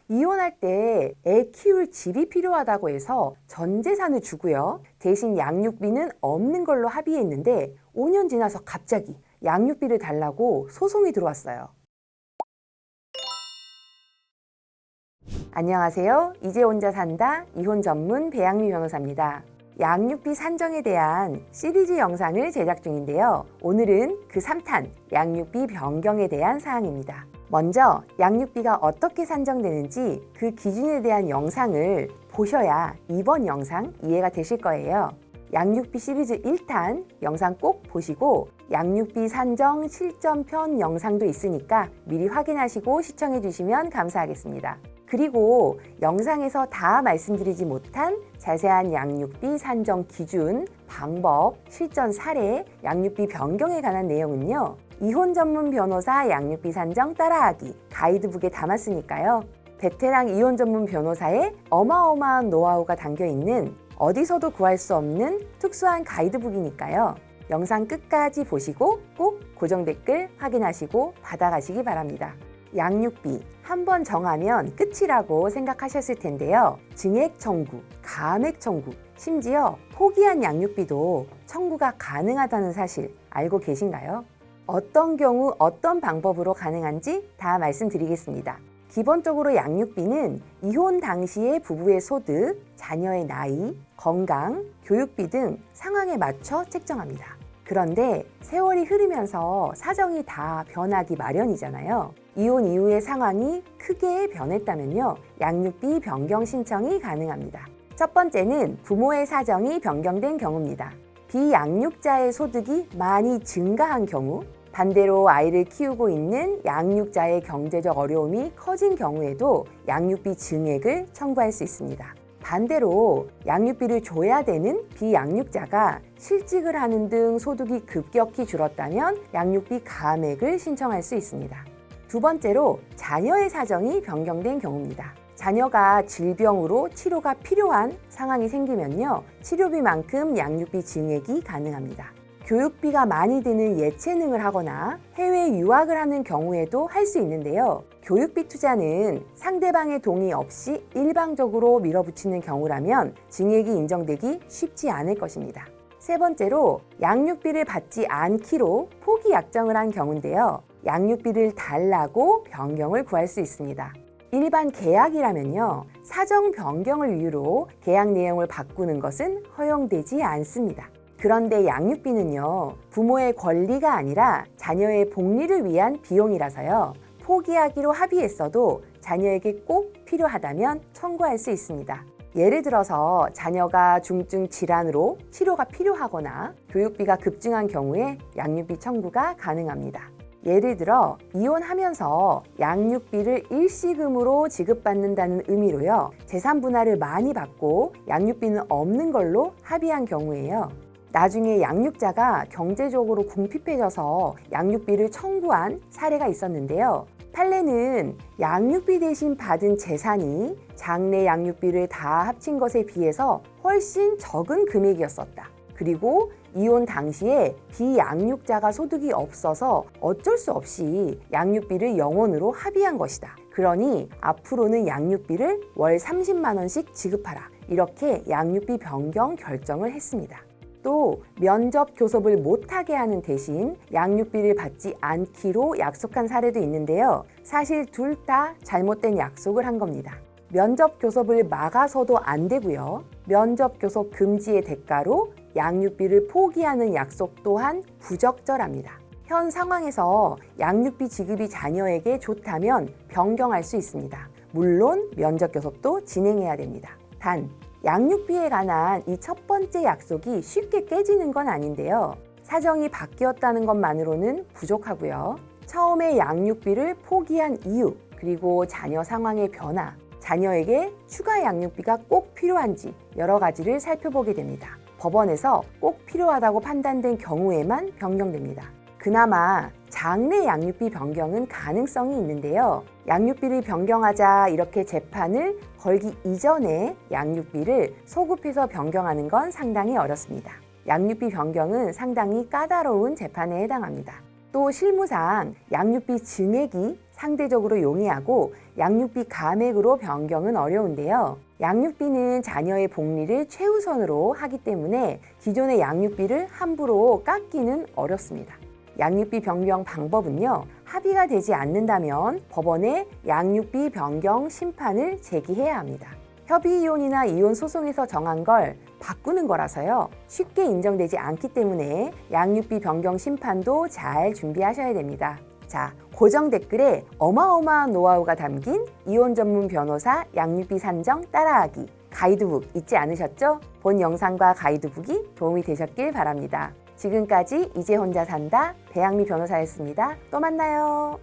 이혼할 때 애 키울 집이 필요하다고 해서 전 재산을 주고요. 대신 양육비는 없는 걸로 합의했는데 5년 지나서 갑자기 양육비를 달라고 소송이 들어왔어요. 안녕하세요. 이제 혼자 산다 이혼 전문 배양미 변호사입니다. 양육비 산정에 대한 시리즈 영상을 제작 중인데요. 오늘은 그 3탄 양육비 변경에 대한 사항입니다. 먼저 양육비가 어떻게 산정되는지 그 기준에 대한 영상을 보셔야 이번 영상 이해가 되실 거예요. 양육비 시리즈 1탄 영상 꼭 보시고 양육비 산정 실전편 영상도 있으니까 미리 확인하시고 시청해 주시면 감사하겠습니다. 그리고 영상에서 다 말씀드리지 못한 자세한 양육비 산정 기준, 방법, 실전 사례, 양육비 변경에 관한 내용은요. 이혼 전문 변호사 양육비 산정 따라하기 가이드북에 담았으니까요. 베테랑 이혼 전문 변호사의 어마어마한 노하우가 담겨있는 어디서도 구할 수 없는 특수한 가이드북이니까요. 영상 끝까지 보시고 꼭 고정 댓글 확인하시고 받아가시기 바랍니다. 양육비 한번 정하면 끝이라고 생각하셨을 텐데요. 증액 청구, 감액 청구, 심지어 포기한 양육비도 청구가 가능하다는 사실 알고 계신가요? 어떤 경우 어떤 방법으로 가능한지 다 말씀드리겠습니다. 기본적으로 양육비는 이혼 당시의 부부의 소득, 자녀의 나이, 건강, 교육비 등 상황에 맞춰 책정합니다. 그런데 세월이 흐르면서 사정이 다 변하기 마련이잖아요. 이혼 이후의 상황이 크게 변했다면요, 양육비 변경 신청이 가능합니다. 첫 번째는 부모의 사정이 변경된 경우입니다. 비양육자의 소득이 많이 증가한 경우, 반대로 아이를 키우고 있는 양육자의 경제적 어려움이 커진 경우에도 양육비 증액을 청구할 수 있습니다. 반대로 양육비를 줘야 되는 비양육자가 실직을 하는 등 소득이 급격히 줄었다면 양육비 감액을 신청할 수 있습니다. 두 번째로 자녀의 사정이 변경된 경우입니다. 자녀가 질병으로 치료가 필요한 상황이 생기면요, 치료비만큼 양육비 증액이 가능합니다. 교육비가 많이 드는 예체능을 하거나 해외 유학을 하는 경우에도 할 수 있는데요. 교육비 투자는 상대방의 동의 없이 일방적으로 밀어붙이는 경우라면 증액이 인정되기 쉽지 않을 것입니다. 세 번째로 양육비를 받지 않기로 포기 약정을 한 경우인데요. 양육비를 달라고 변경을 구할 수 있습니다. 일반 계약이라면요, 사정 변경을 이유로 계약 내용을 바꾸는 것은 허용되지 않습니다. 그런데 양육비는요, 부모의 권리가 아니라 자녀의 복리를 위한 비용이라서요, 포기하기로 합의했어도 자녀에게 꼭 필요하다면 청구할 수 있습니다. 예를 들어서 자녀가 중증 질환으로 치료가 필요하거나 교육비가 급증한 경우에 양육비 청구가 가능합니다. 예를 들어 이혼하면서 양육비를 일시금으로 지급받는다는 의미로요, 재산 분할을 많이 받고 양육비는 없는 걸로 합의한 경우에요. 나중에 양육자가 경제적으로 궁핍해져서 양육비를 청구한 사례가 있었는데요. 판례는 양육비 대신 받은 재산이 장래 양육비를 다 합친 것에 비해서 훨씬 적은 금액이었었다. 그리고 이혼 당시에 비양육자가 소득이 없어서 어쩔 수 없이 양육비를 영원으로 합의한 것이다. 그러니 앞으로는 양육비를 월 30만 원씩 지급하라. 이렇게 양육비 변경 결정을 했습니다. 또 면접 교섭을 못하게 하는 대신 양육비를 받지 않기로 약속한 사례도 있는데요. 사실 둘 다 잘못된 약속을 한 겁니다. 면접 교섭을 막아서도 안 되고요. 면접 교섭 금지의 대가로 양육비를 포기하는 약속 또한 부적절합니다. 현 상황에서 양육비 지급이 자녀에게 좋다면 변경할 수 있습니다. 물론 면접 교섭도 진행해야 됩니다. 단 양육비에 관한 이 첫 번째 약속이 쉽게 깨지는 건 아닌데요. 사정이 바뀌었다는 것만으로는 부족하고요. 처음에 양육비를 포기한 이유, 그리고 자녀 상황의 변화, 자녀에게 추가 양육비가 꼭 필요한지 여러 가지를 살펴보게 됩니다. 법원에서 꼭 필요하다고 판단된 경우에만 변경됩니다. 그나마 장래 양육비 변경은 가능성이 있는데요. 양육비를 변경하자 이렇게 재판을 걸기 이전에 양육비를 소급해서 변경하는 건 상당히 어렵습니다. 양육비 변경은 상당히 까다로운 재판에 해당합니다. 또 실무상 양육비 증액이 상대적으로 용이하고 양육비 감액으로 변경은 어려운데요. 양육비는 자녀의 복리를 최우선으로 하기 때문에 기존의 양육비를 함부로 깎기는 어렵습니다. 양육비 변경 방법은요, 합의가 되지 않는다면 법원에 양육비 변경 심판을 제기해야 합니다. 협의 이혼이나 이혼 소송에서 정한 걸 바꾸는 거라서요, 쉽게 인정되지 않기 때문에 양육비 변경 심판도 잘 준비하셔야 됩니다. 자, 고정 댓글에 어마어마한 노하우가 담긴 이혼 전문 변호사 양육비 산정 따라하기 가이드북 잊지 않으셨죠? 본 영상과 가이드북이 도움이 되셨길 바랍니다. 지금까지 이제 혼자 산다 배양미 변호사였습니다. 또 만나요.